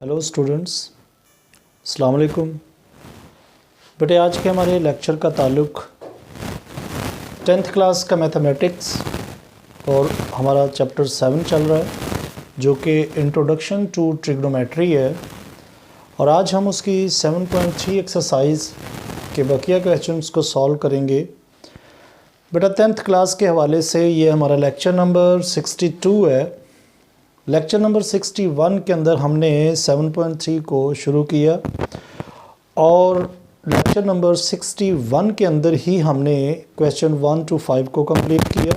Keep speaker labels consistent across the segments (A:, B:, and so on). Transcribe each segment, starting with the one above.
A: Hello students, अस्सलाम वालेकुम। बेटे आज के हमारे लेक्चर का ताल्लुक़ 10th क्लास का मैथमेटिक्स और हमारा चैप्टर 7 चल रहा है जो कि इंट्रोडक्शन टू ट्रिग्नोमेट्री है। और आज हम उसकी 7.3 एक्सरसाइज के बकिया क्वेश्चंस को सॉल्व करेंगे। बेटा 10th क्लास के हवाले से ये हमारा लेक्चर नंबर 62 है। लेक्चर नंबर 61 के अंदर हमने 7.3 को शुरू किया और लेक्चर नंबर 61 के अंदर ही हमने क्वेश्चन 1 to 5 को कंप्लीट किया।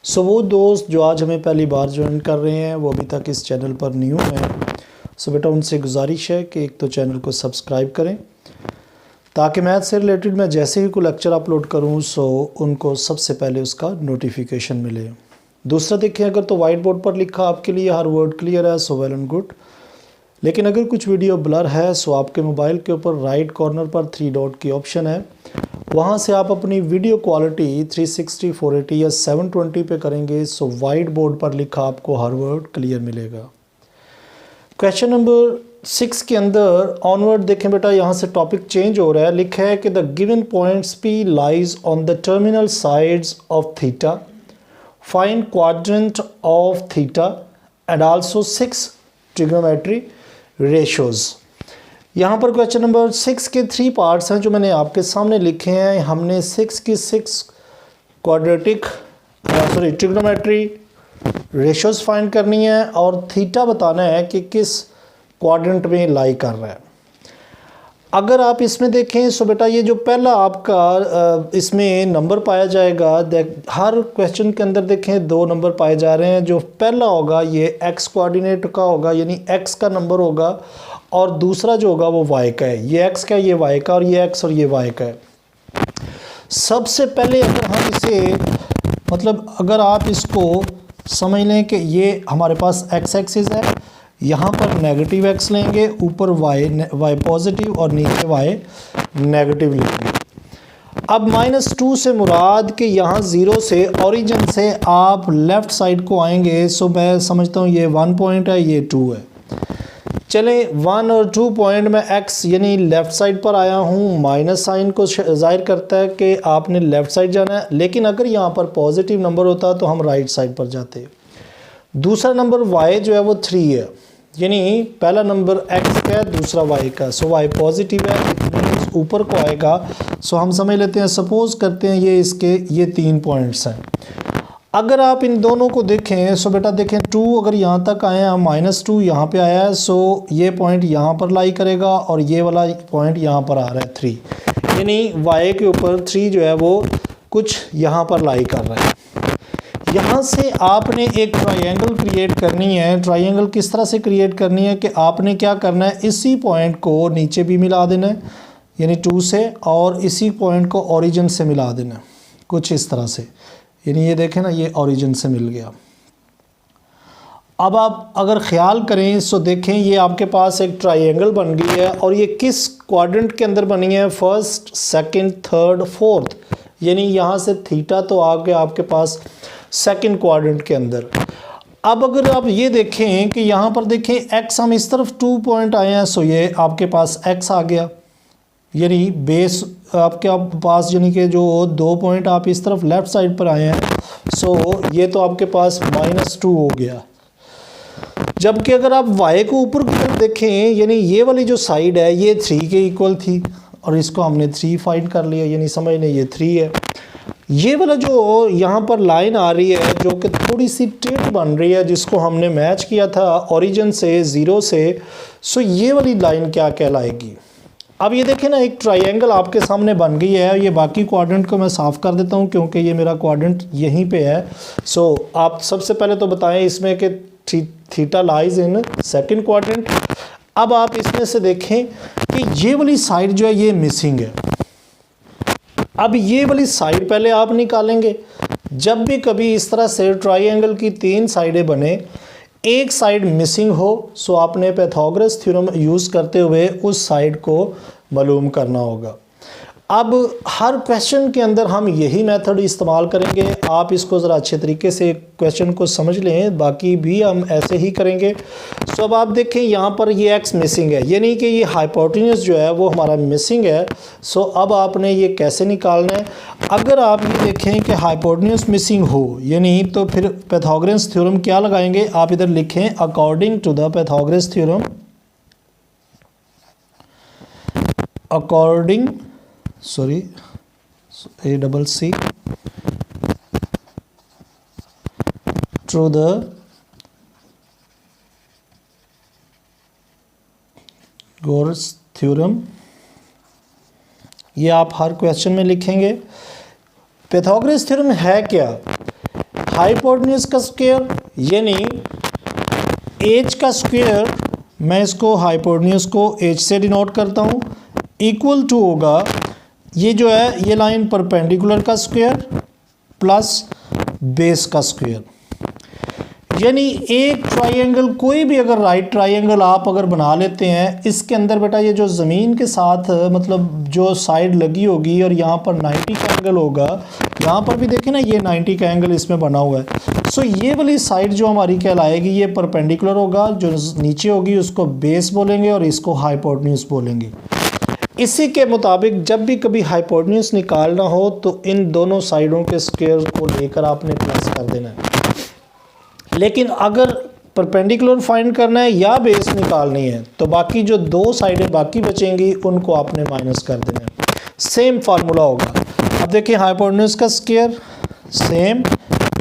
A: सो वो दोस्त जो आज हमें पहली बार ज्वाइन कर रहे हैं, वो अभी तक इस चैनल पर न्यू हैं, सो बेटा उनसे गुजारिश है कि एक तो चैनल को सब्सक्राइब करें ताकि मैथ से रिलेटेड मैं जैसे ही कोई लेक्चर अपलोड करूं सो उनको सबसे पहले उसका नोटिफिकेशन मिले। दूसरा देखें, अगर तो वाइट बोर्ड पर लिखा आपके लिए हर वर्ड क्लियर है सो वेल एंड गुड, लेकिन अगर कुछ वीडियो ब्लर है सो आपके मोबाइल के ऊपर राइट कॉर्नर पर 3 डॉट की ऑप्शन है, वहाँ से आप अपनी वीडियो क्वालिटी 360, 480 या 720 पे करेंगे सो वाइट बोर्ड पर लिखा आपको हर वर्ड क्लियर मिलेगा। क्वेश्चन नंबर 6 के अंदर ऑनवर्ड देखें बेटा, यहाँ से टॉपिक चेंज हो रहा है। लिखा है कि the given points P lies on the terminal sides of theta, find quadrant of theta and also 6 trigonometry ratios। यहाँ पर क्वेश्चन नंबर 6 के 3 पार्ट्स हैं जो मैंने आपके सामने लिखे हैं। हमने 6 की 6 ट्रिग्नोमेट्री रेशियोज फाइंड करनी है और थीटा बताना है कि किस क्वाड्रेंट में लाई कर रहा है। अगर आप इसमें देखें सो बेटा ये जो पहला आपका इसमें नंबर पाया जाएगा, हर क्वेश्चन के अंदर देखें 2 नंबर पाए जा रहे हैं। जो पहला होगा ये एक्स कोऑर्डिनेट का होगा, यानी एक्स का नंबर होगा, और दूसरा जो होगा वो वाई का है। ये एक्स का, ये वाई का, और ये एक्स और ये वाई का है। सबसे पहले अगर हम इसे अगर आप इसको समझ लें कि ये हमारे पास एक्स एक्सिस है, यहाँ पर नेगेटिव एक्स लेंगे, ऊपर वाई पॉजिटिव और नीचे वाई नेगेटिव लेंगे। अब -2 से मुराद कि यहाँ 0 से ओरिजिन से आप लेफ़्ट साइड को आएंगे सो मैं समझता हूँ ये 1 पॉइंट है, ये 2 है। चलें 1 और 2 पॉइंट में एक्स यानी लेफ़्ट साइड पर आया हूँ, माइनस साइन को ज़ाहिर करता है कि आपने लेफ़्ट साइड जाना है, लेकिन अगर यहाँ पर पॉजिटिव नंबर होता तो हम राइट साइड पर जाते। दूसरा नंबर वाई जो है वो 3 है, यानी पहला नंबर x का है, दूसरा y का, सो y पॉजिटिव है, ऊपर को आएगा। सो हम समझ लेते हैं, सपोज करते हैं ये इसके ये 3 पॉइंट्स हैं। अगर आप इन दोनों को देखें सो बेटा देखें 2 अगर यहाँ तक आए हैं, -2 यहाँ पे आया है, सो ये पॉइंट यहाँ पर लाई करेगा और ये वाला पॉइंट यहाँ पर आ रहा है 3, यानी y के ऊपर 3 जो है वो कुछ यहाँ पर लाई कर रहा है। यहाँ से आपने एक ट्रायंगल क्रिएट करनी है। ट्रायंगल किस तरह से क्रिएट करनी है कि आपने क्या करना है, इसी पॉइंट को नीचे भी मिला देना है यानी 2 से, और इसी पॉइंट को ओरिजिन से मिला देना है कुछ इस तरह से, यानी ये देखें ना ये ओरिजिन से मिल गया। अब आप अगर ख्याल करें सो देखें ये आपके पास एक ट्रायंगल बन गई है और ये किस क्वाड्रेंट के अंदर बनी है, फर्स्ट, सेकंड, थर्ड, फोर्थ, यानी यहाँ से थीटा तो आ गया आपके पास सेकंड क्वाड्रेंट के अंदर। अब अगर आप ये देखें कि यहाँ पर देखें एक्स हम इस तरफ 2 पॉइंट आए हैं, सो ये आपके पास एक्स आ गया, यानी बेस आपके पास यानी कि जो 2 पॉइंट आप इस तरफ लेफ़्ट साइड पर आए हैं, सो ये तो आपके पास -2 हो गया। जबकि अगर आप y को ऊपर की तरफ देखें, यानी ये वाली जो साइड है ये 3 के इक्वल थी और इसको हमने 3 फाइंड कर लिया, यानी समझ लें ये 3 है। ये वाला जो यहाँ पर लाइन आ रही है जो कि थोड़ी सी टेढ़ी बन रही है, जिसको हमने मैच किया था ओरिजिन से 0 से, सो ये वाली लाइन क्या कहलाएगी। अब ये देखें ना एक ट्रायंगल आपके सामने बन गई है। ये बाकी क्वाड्रेंट को मैं साफ़ कर देता हूँ क्योंकि ये मेरा क्वाड्रेंट यहीं पे है। सो आप सबसे पहले तो बताएं इसमें कि theta lies in second quadrant. अब आप इसमें से देखें कि ये वाली साइड जो है ये मिसिंग है। अब ये वाली साइड पहले आप निकालेंगे। जब भी कभी इस तरह से ट्रायंगल की 3 साइडें बने, एक साइड मिसिंग हो, सो आपने पाइथागोरस थ्योरम यूज़ करते हुए उस साइड को मालूम करना होगा। अब हर क्वेश्चन के अंदर हम यही मेथड इस्तेमाल करेंगे। आप इसको ज़रा अच्छे तरीके से क्वेश्चन को समझ लें, बाकी भी हम ऐसे ही करेंगे। सो अब आप देखें यहाँ पर ये x मिसिंग है, यानी कि ये हाइपोटेन्यूज जो है वो हमारा मिसिंग है। सो अब आपने ये कैसे निकालना है? अगर आप ये देखें कि हाइपोटेन्यूज मिसिंग हो यानी, तो फिर पाइथागोरस थ्योरम क्या लगाएंगे? आप इधर लिखें according to the Pythagoras theorem, according ACC to the Gauss theorem. ये आप हर क्वेश्चन में लिखेंगे। पाइथागोरस थ्योरम है क्या? हाइपोटेन्यूज का स्क्वायर यानी एच का स्क्वायर, मैं इसको हाइपोटेन्यूज को एच से डिनोट करता हूँ, इक्वल टू होगा ये जो है ये लाइन परपेंडिकुलर का स्क्वायर प्लस बेस का स्क्वायर। यानी एक ट्राइंगल, कोई भी अगर राइट ट्राइंगल आप अगर बना लेते हैं, इसके अंदर बेटा ये जो ज़मीन के साथ मतलब जो साइड लगी होगी और यहाँ पर 90 का एंगल होगा, यहाँ पर भी देखें ना ये 90 का एंगल इसमें बना हुआ है। सो ये वाली साइड जो हमारी कहलाएगी ये परपेंडिकुलर होगा, जो नीचे होगी उसको बेस बोलेंगे और इसको हाइपोटेन्यूज बोलेंगे। इसी के मुताबिक जब भी कभी हाइपोटेन्यूज निकालना हो तो इन दोनों साइडों के स्क्वायर को लेकर आपने प्लस कर देना है। लेकिन अगर परपेंडिकुलर फाइंड करना है या बेस निकालनी है तो बाकी जो दो साइडें बाकी बचेंगी उनको आपने माइनस कर देना है। सेम फार्मूला होगा। अब देखें हाइपोटेन्यूज का स्क्वायर सेम,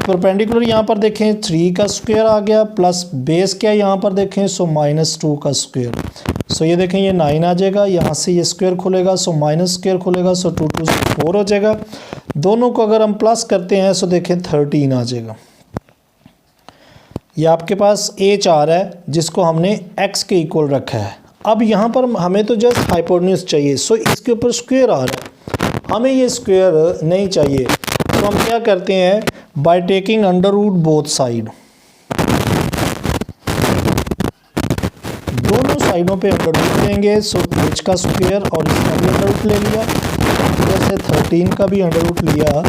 A: परपेंडिकुलर यहाँ पर देखें 3 का स्क्वायर आ गया, प्लस बेस क्या यहाँ पर देखें सो -2 का स्क्वायर। सो ये देखें ये 9 आ जाएगा, यहाँ से ये स्क्वायर खुलेगा सो माइनस स्क्वायर खुलेगा, सो 2 2 4 हो जाएगा। दोनों को अगर हम प्लस करते हैं सो देखें 13 आ जाएगा। ये आपके पास h आ रहा है जिसको हमने x के इक्वल रखा है। अब यहाँ पर हमें तो जस्ट हाइपोटेन्यूज चाहिए, सो इसके ऊपर स्क्वायर आ रहा है, हमें ये स्क्वायर नहीं चाहिए। तो हम क्या करते हैं, by taking under root both side, दोनों साइडों पे अंडर रूट लेंगे। सो h का स्क्वायर और इसका भी अंडर रूट ले लिया, जैसे 13 का भी अंडर रूट लिया।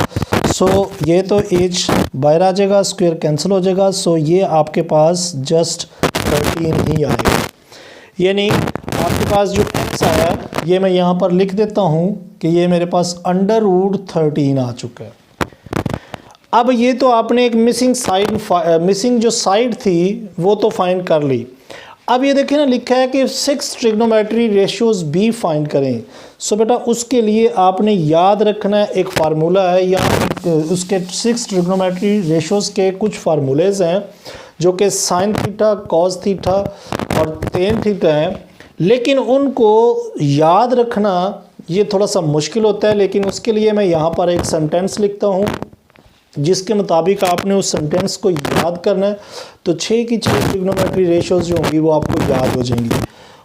A: सो ये तो h बाहर आ जाएगा, स्क्वायर कैंसिल हो जाएगा। सो ये आपके पास जस्ट 13 ही आएगा। यानी आपके पास जो x आया ये मैं यहाँ पर लिख देता हूँ कि ये मेरे पास अंडर रूट 13 आ चुका है। अब ये तो आपने एक मिसिंग जो साइड थी वो तो फाइंड कर ली। अब ये देखिए ना लिखा है कि 6 ट्रिग्नोमेट्री रेशियोज भी फाइंड करें। सो बेटा उसके लिए आपने याद रखना है एक फार्मूला है, या उसके 6 ट्रिग्नोमेट्री रेशियोज के कुछ फार्मूलेज हैं जो कि साइन थीटा, कॉस थीटा और टेन थीटा हैं। लेकिन उनको याद रखना ये थोड़ा सा मुश्किल होता है, लेकिन उसके लिए मैं यहाँ पर एक सेंटेंस लिखता हूँ जिसके मुताबिक आपने उस सेंटेंस को याद करना है। तो 6 की 6 ट्रिग्नोमेट्री रेशियोज जो होंगी वो आपको याद हो जाएंगी।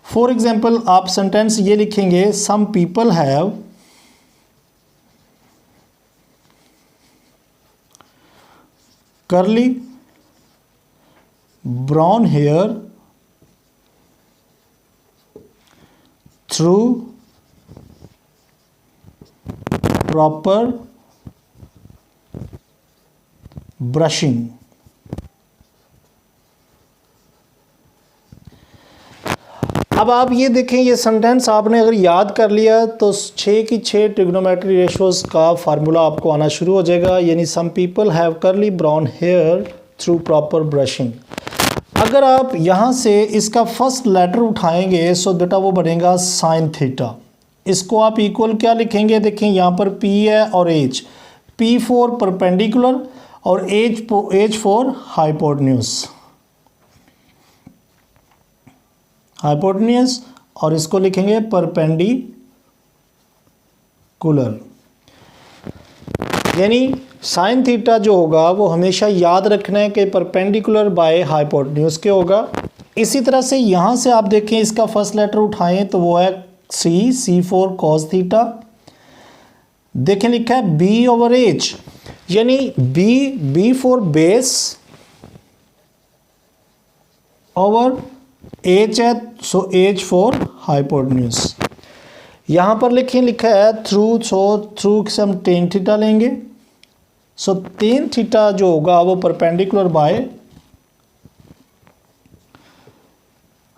A: फॉर एग्जांपल आप सेंटेंस ये लिखेंगे, some people have curly brown hair through proper brushing. अब आप ये देखें, ये सेंटेंस आपने अगर याद कर लिया तो 6 की 6 ट्रिग्नोमेट्री रेशियोज का फार्मूला आपको आना शुरू हो जाएगा। यानी some people have curly brown hair through proper brushing. अगर आप यहाँ से इसका फर्स्ट लेटर उठाएंगे सो बेटा वो बनेगा साइन थीटा। इसको आप इक्वल क्या लिखेंगे, देखें यहाँ पर P है और H, P फॉर परपेंडिकुलर और H फॉर हाइपोटेन्यूज और इसको लिखेंगे परपेंडिकुलर। यानी साइन थीटा जो होगा वो हमेशा याद रखना है कि परपेंडिकुलर बाय हाइपोटेन्यूज के होगा। इसी तरह से यहाँ से आप देखें इसका फर्स्ट लेटर उठाएं तो वो है C फॉर कॉस थीटा। देखें लिखा है B/H, यानी B for base over H है, सो H फॉर हाइपोटेन्यूज। यहाँ पर लिखा है थ्रू, सो थ्रू से हम टेन थीटा लेंगे। सो टेन थीटा जो होगा वो परपेंडिकुलर बाय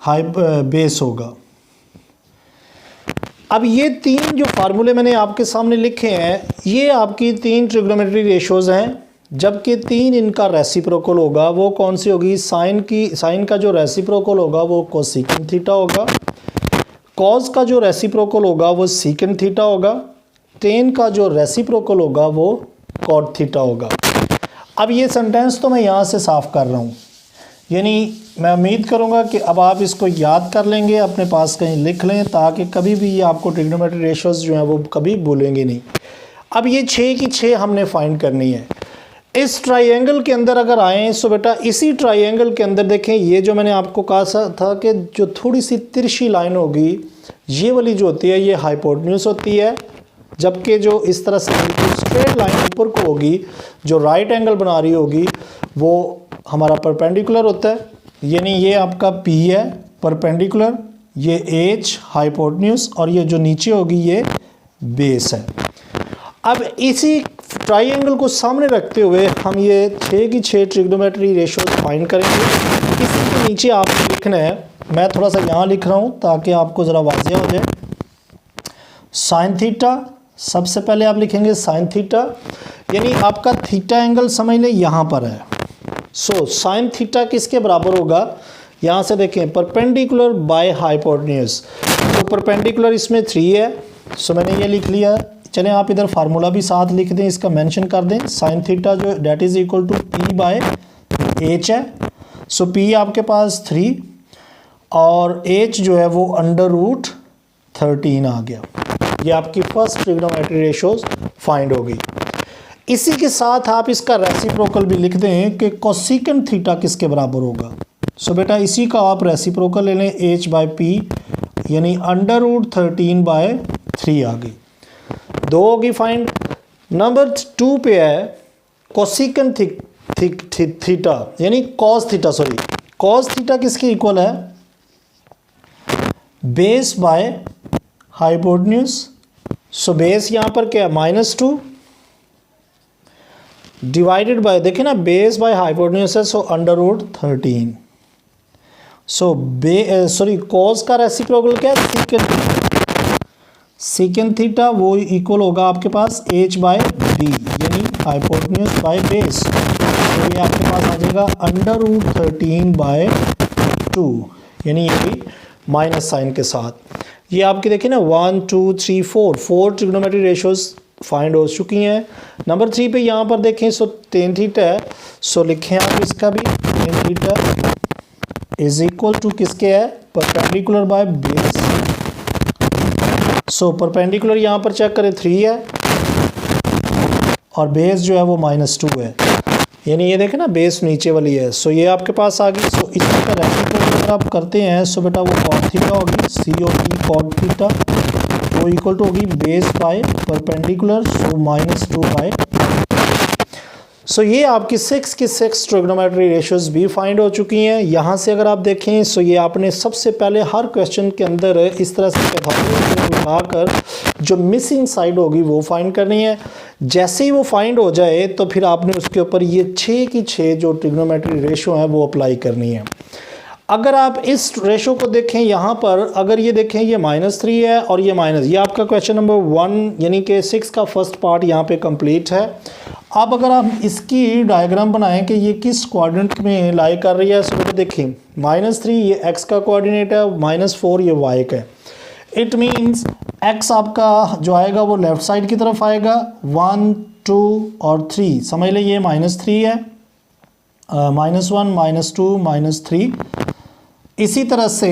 A: हाई बेस होगा। अब ये तीन जो फार्मूले मैंने आपके सामने लिखे हैं ये आपकी तीन ट्रिग्नोमेट्री रेशोज हैं, जबकि तीन इनका रेसिप्रोकल होगा। वो कौन सी होगी? साइन का जो रेसिप्रोकल होगा वो कोसेकेंट थीटा होगा, कॉस का जो रेसिप्रोकल होगा वो सीकेंट थीटा होगा, टेन का जो रेसिप्रोकल होगा वो कॉट थीटा होगा। अब ये सेंटेंस तो मैं यहाँ से साफ कर रहा हूँ, यानी मैं उम्मीद करूँगा कि अब आप इसको याद कर लेंगे, अपने पास कहीं लिख लें, ताकि कभी भी ये आपको ट्रिग्नोमेट्री रेशोज जो हैं वो कभी भूलेंगे नहीं। अब ये 6 की 6 हमने फाइंड करनी है। इस ट्राइंगल के अंदर अगर आएँ सो बेटा इसी ट्राइंगल के अंदर देखें, ये जो मैंने आपको कहा था कि जो थोड़ी सी तिरछी लाइन होगी ये वाली जो होती है ये हाइपोटेन्यूज होती है, जबकि जो इस तरह से स्ट्रेट लाइन ऊपर को होगी जो राइट एंगल बना रही होगी वो हमारा परपेंडिकुलर होता है। यानी ये आपका P है परपेंडिकुलर, ये H हाइपोटेन्यूज और ये जो नीचे होगी ये बेस है। अब इसी ट्राइंगल को सामने रखते हुए हम ये 6 की 6 ट्रिग्नोमेट्री रेशोज फाइंड करेंगे। इसी के नीचे आपको लिखना है, मैं थोड़ा सा यहाँ लिख रहा हूँ ताकि आपको ज़रा वाज़ेह हो जाए। साइन थीटा, सबसे पहले आप लिखेंगे साइन थीटा, यानी आपका थीटा एंगल समझ लें यहाँ पर है। सो साइन थीटा किसके बराबर होगा? यहाँ से देखें परपेंडिकुलर बाय हाइपोटेन्यूज, तो परपेंडिकुलर इसमें 3 है, सो मैंने ये लिख लिया। चलें आप इधर फार्मूला भी साथ लिख दें, इसका मेंशन कर दें। साइन थीटा जो that is equal to P by H है। सो P आपके पास 3 और H जो है वो √13 आ गया। ये आपकी फर्स्ट ट्रिग्नोमेट्री रेशोज फाइंड हो गई। इसी के साथ आप इसका रेसिप्रोकल भी लिख दें कि कोसेकेंट थीटा किसके बराबर होगा। सो बेटा इसी का आप रेसिप्रोकल ले लें, H बाय P यानी √13 बाय 3 आ गई। 2 होगी फाइंड। नंबर 2 पे है कोसेकेंट थीटा यानी cos theta, sorry cos theta किसके इक्वल है? Base bye hypotenuse. So base यहाँ पर क्या है? -2 डिवाइडेड बाय, देखिए ना बेस बाय हाइपोटेन्यूज है, सो √13। सो सॉरी कॉस का रेसिप्रोकल क्या है? सीकेंट थीटा, वो इक्वल होगा आपके पास H बाय B यानी हाइपोटेन्यूज बाय बेस, तो ये आपके पास आ जाएगा √13 बाय 2 यानी ये भी माइनस साइन के साथ। ये आपकी देखिए ना 1 2 3 4 ट्रिग्नोमेट्री रेशोज फाइंड हो चुकी हैं। नंबर 3 पे यहाँ पर देखें सो टेन थीटा है, सो लिखें आप इसका भी tan theta is equal to किसके है? Perpendicular by base. So perpendicular यहाँ पर चेक करें 3 है और बेस जो है वो -2 है, यानी ये देखें ना बेस नीचे वाली है। सो ये आपके पास आ गई। सो इसी का रेसिप्रोकल अगर आप करते हैं सो बेटा वो कॉट थीटा होगी, COT कॉट थीटा, वो इक्वल टू होगी base by perpendicular, so -2 by. So ये आपकी 6 की 6 ट्रिग्नोमेट्री रेशोज भी फाइंड हो चुकी हैं। यहाँ से अगर आप देखें सो ये आपने सबसे पहले हर क्वेश्चन के अंदर इस तरह से मिलाकर जो मिसिंग साइड होगी वो फाइंड करनी है। जैसे ही वो फाइंड हो जाए तो फिर आपने उसके ऊपर ये 6 की 6 जो ट्रिग्नोमेट्री रेशो है वो अप्लाई करनी है। अगर आप इस रेशो को देखें यहाँ पर, अगर ये देखें ये -3 है और ये ये आपका क्वेश्चन नंबर 1 यानी कि 6 का फर्स्ट पार्ट यहाँ पे कंप्लीट है। अब अगर आप इसकी डायग्राम बनाएं कि ये किस क्वाड्रेंट में लाई कर रही है, सो देखिए -3 ये x का कोऑर्डिनेट है, -4 ये y का है। इट मीन्स x आपका जो आएगा वो लेफ्ट साइड की तरफ आएगा, 1 2 और 3 समझ लें ये -3 है, -1 -2 -3। इसी तरह से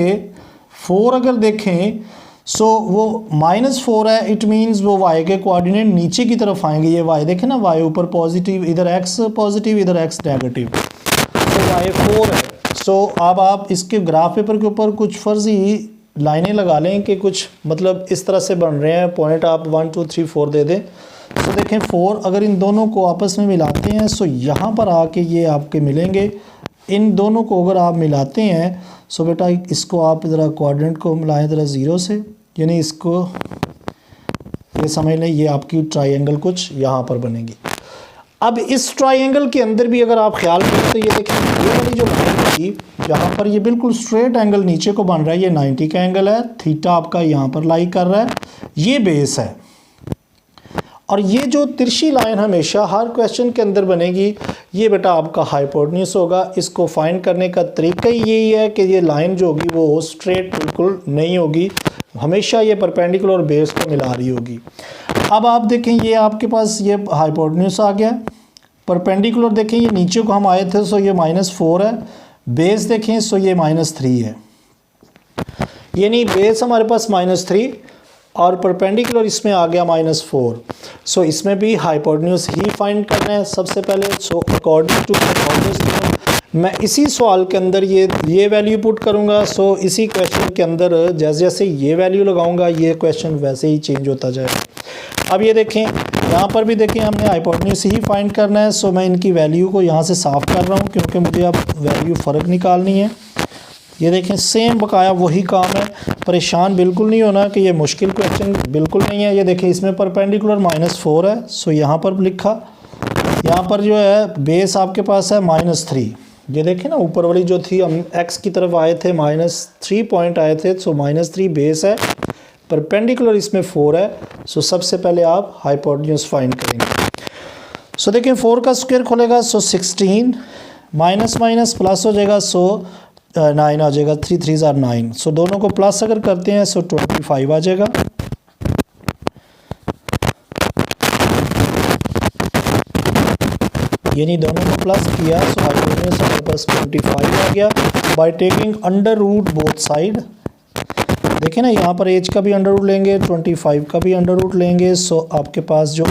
A: 4 अगर देखें सो वो -4 है, इट मीन्स वो y के कोऑर्डिनेट नीचे की तरफ आएंगे। ये y देखें ना, y ऊपर पॉजिटिव, इधर x पॉजिटिव, इधर x नेगेटिव, तो y 4 है। सो अब आप इसके ग्राफ पेपर के ऊपर कुछ फर्जी लाइनें लगा लें कि कुछ मतलब इस तरह से बन रहे हैं, पॉइंट आप 1 2 3 4 दे दें। सो देखें 4 अगर इन दोनों को आपस में मिलाते हैं सो यहाँ पर आके ये आपके मिलेंगे। इन दोनों को अगर आप मिलाते हैं सो बेटा इसको आप ज़रा कोऑर्डिनेट को मिलाएं ज़रा 0 से, यानी इसको ये समझ लें ये आपकी ट्रायंगल कुछ यहाँ पर बनेगी। अब इस ट्रायंगल के अंदर भी अगर आप ख्याल करें तो ये देखें ये वाली जो लाइन थी जहाँ पर ये बिल्कुल स्ट्रेट एंगल नीचे को बन रहा है, ये 90 का एंगल है, थीटा आपका यहाँ पर लाई कर रहा है, ये बेस है। और ये जो तिरछी लाइन हमेशा हर क्वेश्चन के अंदर बनेगी, ये बेटा आपका हाइपोटेन्यूज होगा। इसको फाइंड करने का तरीका ही यही है कि ये लाइन जो होगी वो स्ट्रेट बिल्कुल नहीं होगी, हमेशा ये परपेंडिकुलर और बेस को मिला रही होगी। अब आप देखें ये आपके पास ये हाइपोटेन्यूज आ गया, परपेंडिकुलर देखें ये नीचे को हम आए थे सो ये -4 है, बेस देखें सो ये -3 है, यानी बेस हमारे पास -3 और परपेंडिकुलर इसमें आ गया -4। सो इसमें भी हाइपोटेन्यूज ही फाइंड करना है सबसे पहले। सो अकॉर्डिंग टू हाइपोटेन्यूज मैं इसी सवाल के अंदर ये वैल्यू पुट करूंगा। सो इसी क्वेश्चन के अंदर जैसे जैसे ये वैल्यू लगाऊंगा ये क्वेश्चन वैसे ही चेंज होता जाएगा। अब ये देखें यहाँ पर भी देखें हमने हाइपोटेन्यूज ही फाइंड करना है। सो मैं इनकी वैल्यू को यहाँ से साफ़ कर रहा हूँ क्योंकि मुझे अब वैल्यू फ़र्क निकालनी है। ये देखें सेम बकाया वही काम है, परेशान बिल्कुल नहीं होना कि ये मुश्किल क्वेश्चन बिल्कुल नहीं है। ये देखें इसमें परपेंडिकुलर -4 है, सो यहाँ पर लिखा, यहाँ पर जो है बेस आपके पास है -3। ये देखें ना ऊपर वाली जो थी हम x की तरफ आए थे -3 पॉइंट आए थे, सो -3 बेस है, परपेंडिकुलर इसमें 4 है। सो सबसे पहले आप हाइपोटेन्यूज फाइंड करेंगे। सो देखें 4 का स्क्वायर खोलेगा सो 16, माइनस माइनस प्लस हो जाएगा सो 9 आ जाएगा, 3 3 are 9। सो दोनों को प्लस अगर करते हैं सो 25 आ जाएगा। यानी दोनों को प्लस किया सो हाइपोटेन्यूज हमारे पास 25 आ गया by taking under root both side. देखें ना यहाँ पर एच का भी अंडर रूट लेंगे, 25 का भी अंडर रूट लेंगे। सो आपके पास जो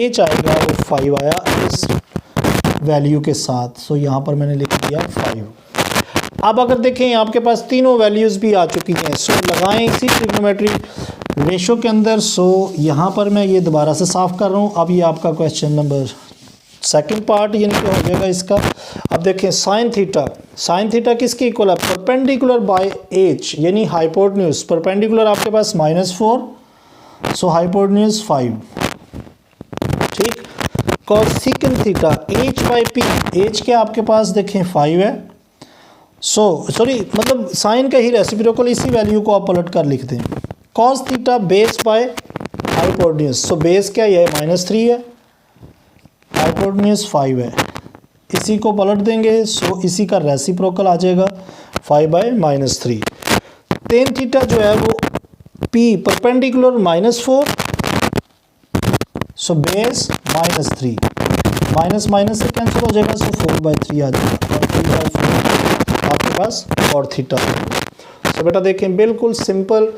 A: एच आएगा वो 5 आया इस वैल्यू के साथ। सो यहाँ पर मैंने लिख दिया 5। अब अगर देखें आपके पास तीनों वैल्यूज़ भी आ चुकी हैं, सो लगाएं इसी ट्रिग्नोमेट्री रेशो के अंदर। सो यहाँ पर मैं ये दोबारा से साफ़ कर रहा हूँ। अब ये आपका क्वेश्चन नंबर सेकंड पार्ट यानी कि हो जाएगा इसका। अब देखें साइन थीटा किसके इक्वल है, परपेंडिकुलर बाय एच यानी हाइपोटेन्यूज। परपेंडिकुलर आपके पास -4 सो हाइपोटेन्यूज 5, ठीक। Cos second theta H by P, H के आपके पास देखें 5 है। सो सॉरी मतलब साइन का ही रेसिप्रोकल इसी वैल्यू को आप पलट कर लिख दें। Cos theta base bye hypotenuse, so base क्या है -3 है, हाइपोटेन्यूज 5 है, इसी को पलट देंगे सो इसी का रेसिप्रोकल आ जाएगा 5 बाय -3। टेन थीटा जो है वो P perpendicular -4 so base -3, minus minus से कैंसिल हो जाएगा सो 4/3 आ जाएगा और 3/4 आपके पास और थीटा। सो बेटा देखें बिल्कुल सिंपल।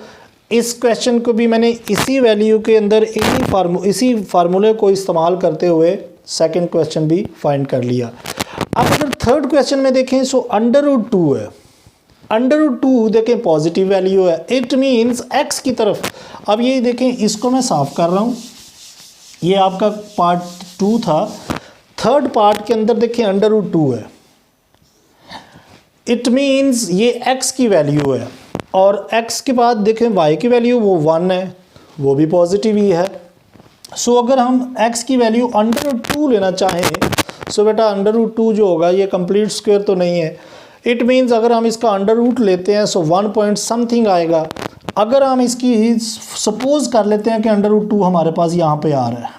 A: इस क्वेश्चन को भी मैंने इसी वैल्यू के अंदर इसी फार्मूले को इस्तेमाल करते हुए सेकंड क्वेश्चन भी फाइंड कर लिया। अब अगर थर्ड क्वेश्चन में देखें सो √2 है, √2 देखें पॉजिटिव वैल्यू है, इट मीन्स x की तरफ। अब ये देखें इसको मैं साफ कर रहा हूँ, ये आपका पार्ट 2 था। थर्ड पार्ट के अंदर देखें √2 है, इट मीन्स ये x की वैल्यू है और x के बाद देखें y की वैल्यू वो 1 है, वो भी पॉजिटिव ही है। सो अगर हम x की वैल्यू √2 लेना चाहें सो बेटा √2 जो होगा ये कंप्लीट स्क्वायर तो नहीं है, इट मीन्स अगर हम इसका अंडर रूट लेते हैं सो 1 पॉइंट समथिंग आएगा। अगर हम इसकी सपोज कर लेते हैं कि √2 हमारे पास यहाँ पे आ रहा है,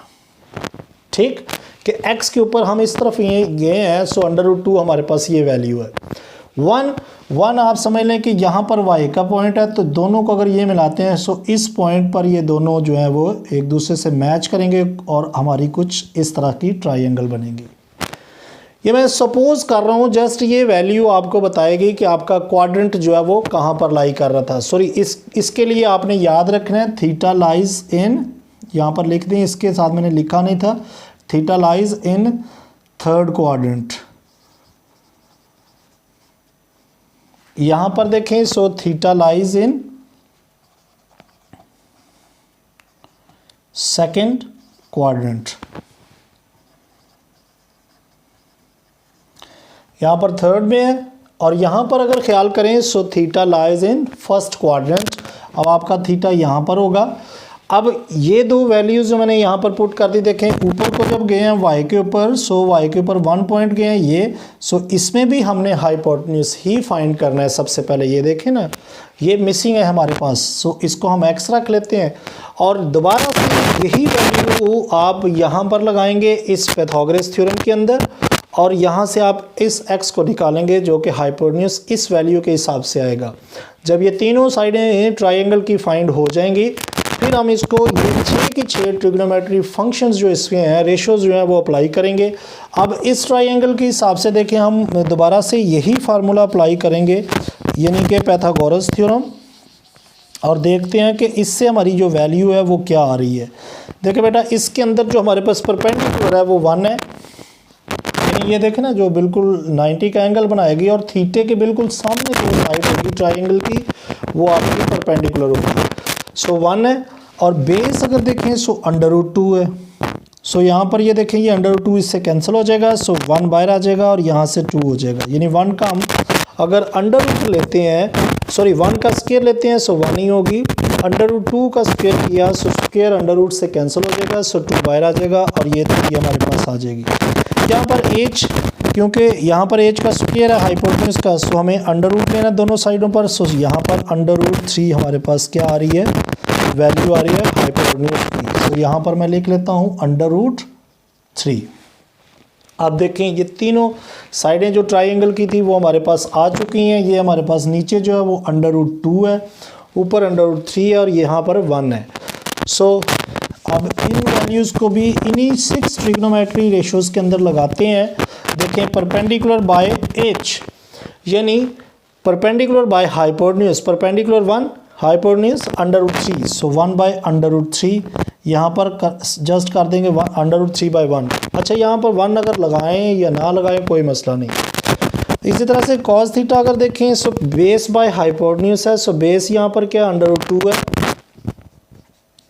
A: ठीक, कि x के ऊपर हम इस तरफ ये गए हैं सो √2 हमारे पास ये वैल्यू है 1 आप समझ लें कि यहाँ पर y का पॉइंट है, तो दोनों को अगर ये मिलाते हैं सो इस पॉइंट पर ये दोनों जो है वो एक दूसरे से मैच करेंगे और हमारी कुछ इस तरह की ट्रायंगल बनेगी। ये मैं सपोज कर रहा हूँ, जस्ट ये वैल्यू आपको बताएगी कि आपका क्वाड्रेंट जो है वो कहाँ पर लाई कर रहा था। सॉरी इसके लिए आपने याद रखना है थीटा लाइज इन, यहाँ पर लिख दें, इसके साथ मैंने लिखा नहीं था, theta lies in third quadrant. यहाँ पर देखें so theta lies in second quadrant, यहाँ पर थर्ड में है, और यहाँ पर अगर ख्याल करें so theta lies in first quadrant. अब आपका थीटा यहाँ पर होगा। अब ये दो वैल्यूज़ जो मैंने यहाँ पर पुट कर दी, देखें ऊपर को जब गए हैं y के ऊपर, सो y के ऊपर 1 पॉइंट गए हैं ये, सो इसमें भी हमने हाइपोटेन्यूज ही फाइंड करना है सबसे पहले। ये देखें ना, ये मिसिंग है हमारे पास, सो इसको हम x रख लेते हैं और दोबारा से यही वैल्यू आप यहाँ पर लगाएंगे इस पाइथागोरस थ्योरम के अंदर, और यहाँ से आप इस x को निकालेंगे जो कि हाइपोटेन्यूज इस वैल्यू के हिसाब से आएगा। जब ये तीनों साइडें ट्रायंगल की फाइंड हो जाएंगी, फिर हम इसको ये 6 की 6 ट्रिग्नोमेट्री फंक्शंस जो इसमें हैं, रेशोज जो हैं वो अप्लाई करेंगे। अब इस ट्रायंगल के हिसाब से देखें, हम दोबारा से यही फार्मूला अप्लाई करेंगे, यानी कि पाइथागोरस थ्योरम, और देखते हैं कि इससे हमारी जो वैल्यू है वो क्या आ रही है। देखिए बेटा, इसके अंदर जो हमारे पास परपेंडिकुलर है वो 1 है, यानी ये देखें ना, जो बिल्कुल 90 का एंगल बनाएगी और थीटे के बिल्कुल सामने जो साइड होगी ट्रायंगल की वो आपकी परपेंडिकुलर होगी, सो 1 है। और बेस अगर देखें सो √2 है, सो यहाँ पर ये देखें ये √2 इससे कैंसिल हो जाएगा, सो 1 बाहर आ जाएगा और यहाँ से 2 हो जाएगा, यानी 1 का हम अगर √2 लेते हैं, सॉरी 1 का स्क्वायर लेते हैं सो 1 ही होगी, √2 का स्क्वायर किया सो स्क्वायर √ से कैंसिल हो जाएगा, सो 2 बाहर आ जाएगा और ये 3 हमारे पास आ जाएगी। यहाँ पर h, क्योंकि यहाँ पर h का स्क्वायर है हाइपोटेन्यूज का, सो हमें √ लेना दोनों साइडों पर, सो यहाँ पर √3 हमारे पास क्या आ रही है, वैल्यू आ रही है हाइपोटेन्यूज की, सो यहाँ पर मैं लिख लेता हूँ √3। अब देखें ये तीनों साइडें जो ट्रायंगल की थी वो हमारे पास आ चुकी हैं। ये हमारे पास नीचे जो है वो √2 है, ऊपर √3 है और यहाँ पर 1 है। सो अब इन वैल्यूज़ को भी इन्हीं 6 ट्रिग्नोमेट्री रेशोज़ के अंदर लगाते हैं। देखें परपेंडिकुलर बाय h, यानी perpendicular by hypotenuse, perpendicular 1 hypotenuse √3, so 1 by √3, यहाँ पर जस्ट कर देंगे √3/1। अच्छा, यहाँ पर 1 अगर लगाएं या ना लगाएं कोई मसला नहीं। इसी तरह से cos थीटा अगर देखें सो बेस बाय हाइपोटेन्यूज है, सो बेस यहाँ पर क्या √2 है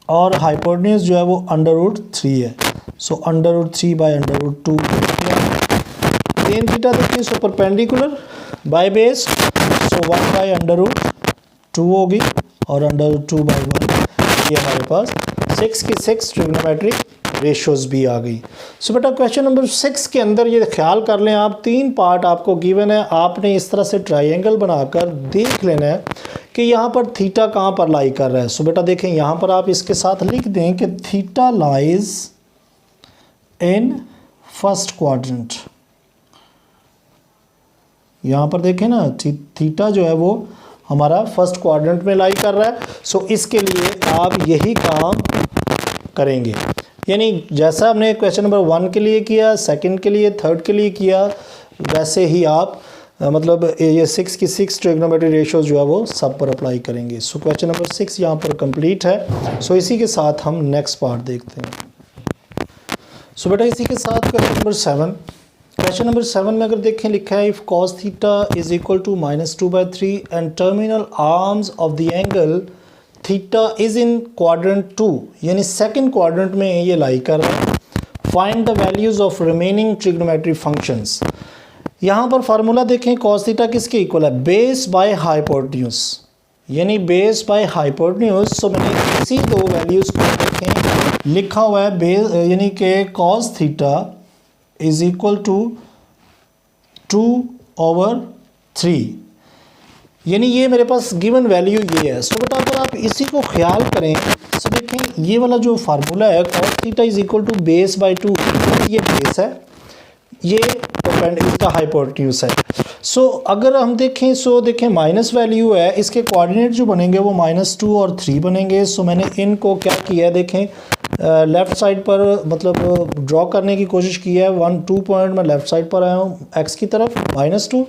A: और हाइपोटेन्यूज जो है वो √3 है, सो √3/√2। टेन थीटा देखिए सो परपेंडिकुलर बाय बेस, सो 1/√2 होगी और √2/1, ये हमारे पास 6 की 6 ट्रिग्नोमेट्रिक रेशोज़ भी आ गई। सो बेटा क्वेश्चन नंबर 6 के अंदर ये ख्याल कर लें आप, 3 पार्ट आपको गिवन है, आपने इस तरह से ट्रायंगल बनाकर देख लेना है कि यहाँ पर थीटा कहाँ पर लाई कर रहा है। सो बेटा देखें यहाँ पर आप इसके साथ लिख दें कि theta lies in first quadrant. यहाँ पर देखें ना, थीटा जो है वो हमारा फर्स्ट क्वाड्रेंट में लाई कर रहा है। सो इसके लिए आप यही काम करेंगे, यानी जैसा हमने क्वेश्चन नंबर 1 के लिए किया, सेकंड के लिए, थर्ड के लिए किया, वैसे ही आप मतलब ये 6 की 6 ट्रिग्नोमेट्री रेशोज़ जो है वो सब पर अप्लाई करेंगे। सो क्वेश्चन नंबर 6 यहाँ पर कंप्लीट है। सो इसी के साथ हम नेक्स्ट पार्ट देखते हैं। सो बेटा इसी के साथ क्वेश्चन नंबर 7, क्वेश्चन नंबर 7 में अगर देखें लिखा है if cos theta is equal to -2/3 and terminal arms of the angle theta is in quadrant 2, यानी सेकंड क्वाड्रेंट में ये लाई कर रहा है। Find the values of remaining trigonometry functions. यहाँ पर फार्मूला देखें cos थीटा किसके इक्वल है, बेस बाय हाइपोटेन्यूज, यानी बेस बाय हाइपोटेन्यूज। सो मैंने इसी दो वैल्यूज़ को देखें लिखा हुआ है बेस, यानी कि cos theta is equal to 2/3, यानी ये मेरे पास गिवन वैल्यू ये है। सो बेटा अगर आप इसी को ख्याल करें, सो देखें ये वाला जो फार्मूला है cos theta is equal to base by 2, ये बेस है, ये इसका हाइपोटेन्यूज है। सो अगर हम देखें, सो देखें माइनस वैल्यू है, इसके कोऑर्डिनेट जो बनेंगे वो -2 और 3 बनेंगे। सो मैंने इनको क्या किया है, देखें लेफ़्ट साइड पर मतलब ड्रॉ करने की कोशिश की है। 2 पॉइंट मैं लेफ़्ट साइड पर आया हूँ x की तरफ -2,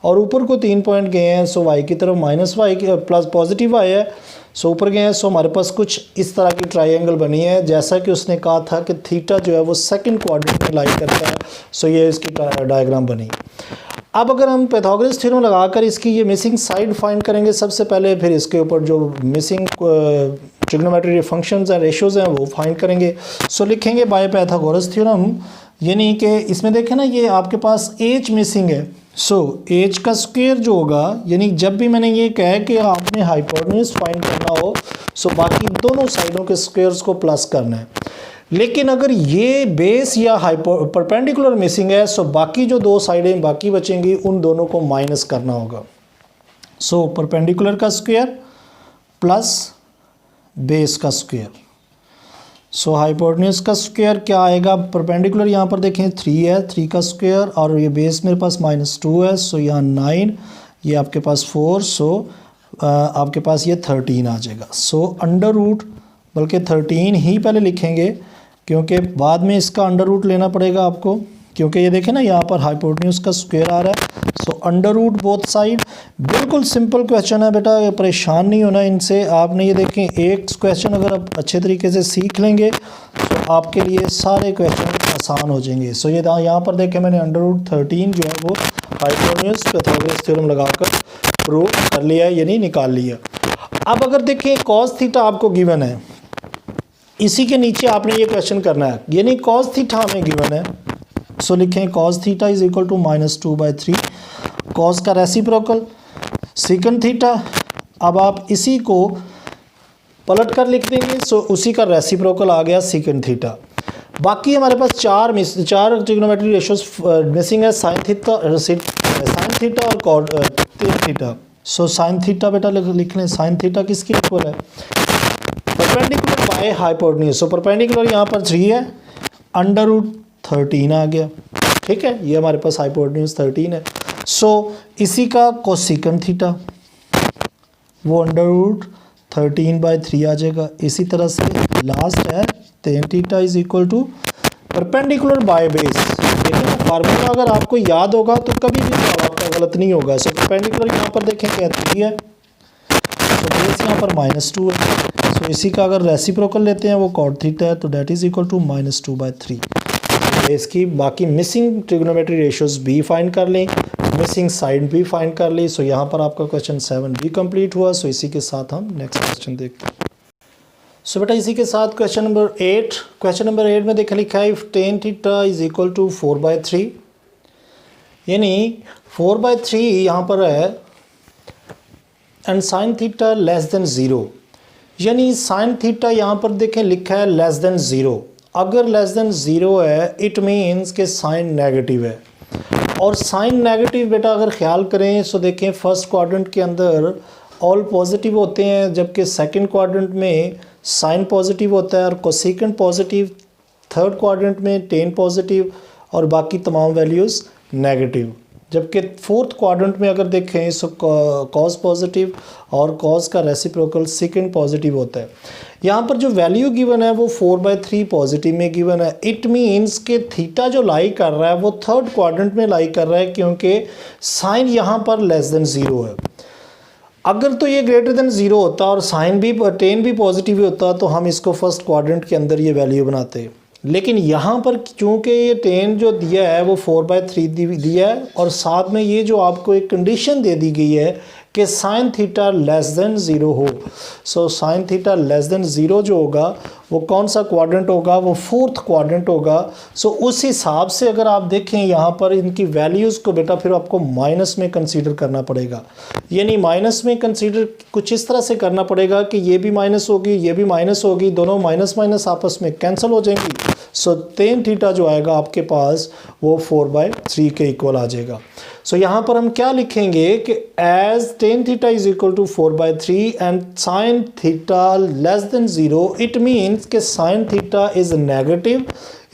A: और ऊपर को 3 पॉइंट गए हैं, सो y की तरफ -y प्लस पॉजिटिव y है, सो ऊपर गए हैं। सो हमारे पास कुछ इस तरह की ट्रायंगल बनी है, जैसा कि उसने कहा था कि थीटा जो है वो सेकंड क्वाड्रेंट में लाई करता है। सो ये इसकी डायग्राम बनी। अब अगर हम पाइथागोरस थ्योरम लगाकर इसकी ये मिसिंग साइड फाइंड करेंगे सबसे पहले, फिर इसके ऊपर जो मिसिंग ट्रिग्नोमेट्री फंक्शंस हैं, रेशोज़ हैं, वो फाइंड करेंगे। सो लिखेंगे बाय पाइथागोरस थ्योरम, यानी कि इसमें देखें ना, ये आपके पास h मिसिंग है, सो एज का स्क्वायर जो होगा, यानी जब भी मैंने ये कहा कि आपने हाइपोटेन्यूज फाइंड करना हो सो बाकी दोनों साइडों के स्क्वायर्स को प्लस करना है। लेकिन अगर ये बेस या परपेंडिकुलर मिसिंग है सो बाकी जो दो साइडें बाकी बचेंगी उन दोनों को माइनस करना होगा। सो परपेंडिकुलर का स्क्वायर प्लस बेस का स्क्वायर। सो हाइपोटेन्यूज का स्क्वायर क्या आएगा, परपेंडिकुलर यहाँ पर देखें 3 है, 3 का स्क्वायर और ये बेस मेरे पास -2 है, सो यहाँ 9, ये आपके पास 4, सो आपके पास ये 13 आ जाएगा। सो अंडर रूट, बल्कि 13 ही पहले लिखेंगे क्योंकि बाद में इसका अंडर रूट लेना पड़ेगा आपको, क्योंकि ये देखें ना यहाँ पर हाइपोटेन्यूज का स्क्वायर आ रहा है। So under root both side. बिल्कुल सिंपल क्वेश्चन है बेटा, परेशान नहीं होना इनसे। आपने ये देखें एक क्वेश्चन अगर आप अच्छे तरीके से सीख लेंगे तो आपके लिए सारे क्वेश्चन आसान हो जाएंगे। सो ये यहाँ पर देखें मैंने अंडर रूट 13 जो है वो हाइपोटेन्यूज पाइथागोरस थ्योरम लगाकर प्रूव कर लिया है, यानी निकाल लिया। अब अगर देखें कॉस थीटा आपको गिवन है, इसी के नीचे आपने ये क्वेश्चन करना है, यानी कॉस थीटा हमें गिवन है। सो लिखें cos theta is equal to -2/3, cos का रेसिप्रोकल सेकंड थीटा। अब आप इसी को पलट कर लिख देंगे, सो उसी का रेसिप्रोकल आ गया सेकंड थीटा। बाकी हमारे पास चार ट्रिग्नोमेट्री रेशियोज मिसिंग है, साइन थीटा और cot theta. So sine theta बेटा लिख लें, साइन थीटा किसकी इक्वल है, perpendicular by hypotenuse. So perpendicular यहाँ पर 3 है, अंडर रूट 13 आ गया, ठीक है, ये हमारे पास हाइपोटेन्यूज 13 है। सो इसी का कोसेकंड थीटा वो अंडर रूट 13/3 आ जाएगा। इसी तरह से लास्ट है tan theta is equal to perpendicular by base. देखिए ना फार्मूला अगर आपको याद होगा तो कभी भी आपका गलत नहीं होगा। सो परपेंडिकुलर यहाँ पर देखें क्या 3 है, तो बेस यहाँ पर -2 है। सो इसी का अगर रेसिप्रोकल लेते हैं वो कॉट थीटा है, तो दैट इज इक्वल टू -2/3। इसकी बाकी मिसिंग ट्रिग्नोमेट्री रेशियोज भी फाइंड कर लें, मिसिंग साइड भी फाइंड कर ली। सो यहाँ पर आपका क्वेश्चन 7 भी कंप्लीट हुआ। सो इसी के साथ हम नेक्स्ट क्वेश्चन देखते हैं। सो बेटा इसी के साथ क्वेश्चन नंबर 8, क्वेश्चन नंबर 8 में देखा लिखा है tan theta is equal to 4/3, यानी 4/3 यहाँ पर है and sine theta less than 0, यानी साइन थीटा यहाँ पर देखें लिखा है लेस देन 0। अगर लेस देन 0 है इट मीन्स के साइन नेगेटिव है, और साइन नेगेटिव बेटा अगर ख्याल करें सो देखें फर्स्ट क्वाड्रेंट के अंदर ऑल पॉजिटिव होते हैं, जबकि सेकंड क्वाड्रेंट में साइन पॉजिटिव होता है और कोसेकेंट पॉजिटिव, थर्ड क्वाड्रेंट में tan पॉजिटिव और बाकी तमाम वैल्यूज़ नेगेटिव, जबकि फोर्थ क्वाड्रेंट में अगर देखें सो कॉस पॉजिटिव और कॉस का रेसिप्रोकल सेकंड पॉजिटिव होता है। यहाँ पर जो वैल्यू गिवन है वो 4/3 पॉजिटिव में गिवन है। इट मीन्स के थीटा जो लाई कर रहा है वो थर्ड क्वाड्रेंट में लाई कर रहा है, क्योंकि साइन यहाँ पर लेस देन 0 है। अगर तो ये ग्रेटर देन 0 होता और साइन भी tan भी पॉजिटिव होता तो हम इसको फर्स्ट क्वाड्रेंट के अंदर ये वैल्यू बनाते, लेकिन यहाँ पर चूँकि ये tan जो दिया है वो 4/3 दिया है, और साथ में ये जो आपको एक कंडीशन दे दी गई है कि साइन थीटा लेस देन 0 हो। सो साइन थीटा लेस देन 0 जो होगा वो कौन सा क्वाड्रेंट होगा, वो फोर्थ क्वाड्रेंट होगा। सो उस हिसाब से अगर आप देखें यहाँ पर इनकी वैल्यूज़ को बेटा फिर आपको माइनस में कंसीडर करना पड़ेगा, यानी माइनस में कंसीडर कुछ इस तरह से करना पड़ेगा कि ये भी माइनस होगी ये भी माइनस होगी, दोनों माइनस माइनस आपस में कैंसिल हो जाएंगी। सो tan थीटा जो आएगा आपके पास वो 4/3 के इक्वल आ जाएगा। सो यहाँ पर हम क्या लिखेंगे कि as tan theta is equal to 4/3 and sine theta less than 0, it means कि sine theta is negative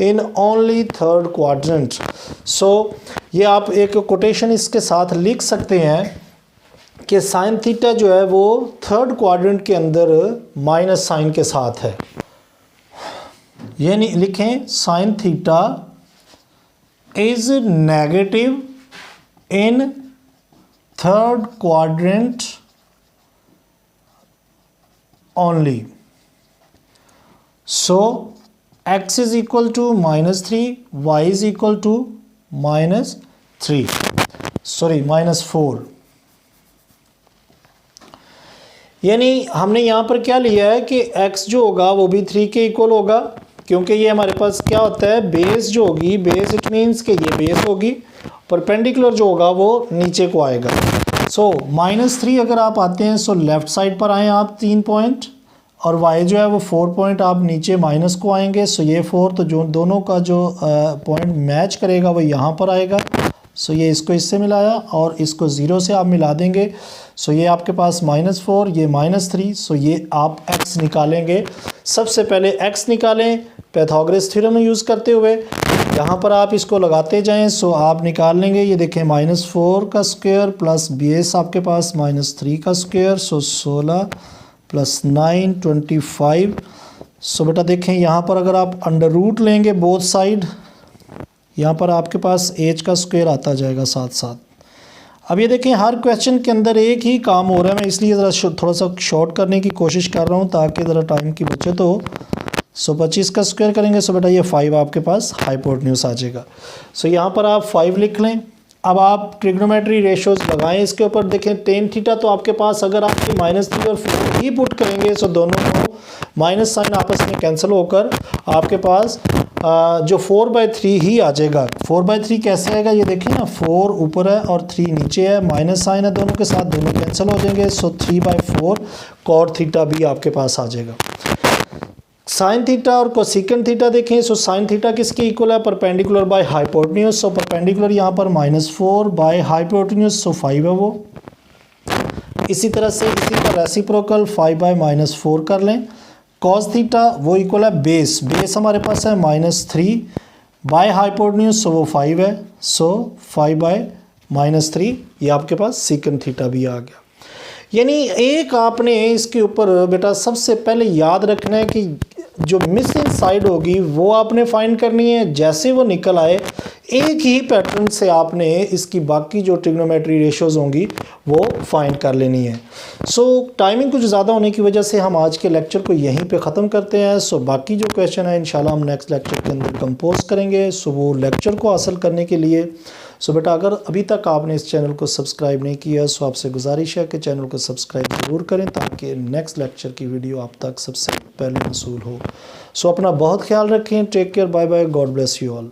A: in only third quadrant. So ये आप एक कोटेशन इसके साथ लिख सकते हैं कि साइन थीटा जो है वो थर्ड क्वाड्रेंट के अंदर माइनस साइन के साथ है, यानी लिखें sine theta is negative in third quadrant only. So x is equal to -3, y is equal to -4। यानी हमने यहाँ पर क्या लिया है कि x जो होगा वो भी 3 के इक्वल होगा, क्योंकि ये हमारे पास क्या होता है बेस जो होगी, बेस इट मीन्स कि ये बेस होगी परपेंडिकुलर जो होगा वो नीचे को आएगा। सो -3 अगर आप आते हैं सो लेफ़्ट साइड पर आएँ आप 3 पॉइंट, और y जो है वो 4 पॉइंट आप नीचे माइनस को आएंगे। सो ये 4 तो जो दोनों का जो पॉइंट मैच करेगा वो यहाँ पर आएगा। सो ये इसको इससे मिलाया और इसको 0 से आप मिला देंगे। सो ये आपके पास -4, ये -3। सो ये आप x निकालेंगे। सबसे पहले x निकालें पाइथागोरस थ्योरम यूज़ करते हुए, यहाँ पर आप इसको लगाते जाएं। सो आप निकाल लेंगे, ये देखें -4 का स्क्वायर प्लस बेस आपके पास -3 का स्क्वायर, सो 16 प्लस 9 25। सो बेटा देखें यहाँ पर अगर आप अंडर रूट लेंगे बोथ साइड, यहाँ पर आपके पास एच का स्क्वायर आता जाएगा साथ साथ। अब ये देखें हर क्वेश्चन के अंदर एक ही काम हो रहा है, मैं इसलिए ज़रा थोड़ा सा शॉर्ट करने की कोशिश कर रहा हूँ ताकि ज़रा टाइम की बचत हो। सो 25 का स्क्वायर करेंगे, सो बेटा ये 5 आपके पास हाइपोटेन्यूज आ जाएगा। सो यहाँ पर आप 5 लिख लें। अब आप ट्रिग्नोमेट्री रेशोज़ लगाएं इसके ऊपर। देखें टेन थीटा तो आपके पास अगर आपके -3 और 4 ही पुट करेंगे सो दोनों को माइनस साइन आपस में कैंसिल होकर आपके पास जो 4/3 ही आ जाएगा। 4/3 कैसे आएगा ये देखिए ना, 4 ऊपर है और 3 नीचे है, माइनस साइन है दोनों के साथ, दोनों कैंसिल हो जाएंगे। सो 3/4 कॉट थीटा भी आपके पास आ जाएगा। साइन थीटा और कोसेकेंट थीटा देखें। सो साइन थीटा किसके इक्वल है, perpendicular by hypotenuse. So perpendicular यहाँ पर -4 बाय हाइपोटेन्यूज, सो 5 है वो। इसी तरह से इसी का रेसिप्रोकल 5/-4 कर लें। कॉस थीटा वो इक्वल है बेस हमारे पास है -3 बाय हाइपोटेन्यूज, सो वो 5 है। सो 5/-3 ये आपके पास सेकेंट थीटा भी आ गया। यानी एक आपने इसके ऊपर बेटा सबसे पहले याद रखना है कि जो मिसिंग साइड होगी वो आपने फाइंड करनी है। जैसे वो निकल आए एक ही पैटर्न से आपने इसकी बाकी जो ट्रिग्नोमेट्री रेशोज़ होंगी वो फाइंड कर लेनी है। सो टाइमिंग कुछ ज़्यादा होने की वजह से हम आज के लेक्चर को यहीं पे ख़त्म करते हैं। सो बाकी जो क्वेश्चन है इंशाल्लाह हम नेक्स्ट लेक्चर के अंदर कंपोज करेंगे। सो वो लेक्चर को हासिल करने के लिए सो बेटा अगर अभी तक आपने इस चैनल को सब्सक्राइब नहीं किया सो आपसे गुजारिश है कि चैनल को सब्सक्राइब ज़रूर करें ताकि नेक्स्ट लेक्चर की वीडियो आप तक सबसे पहले मौसूल हो। सो अपना बहुत ख्याल रखें। Take care, bye bye, God bless you all.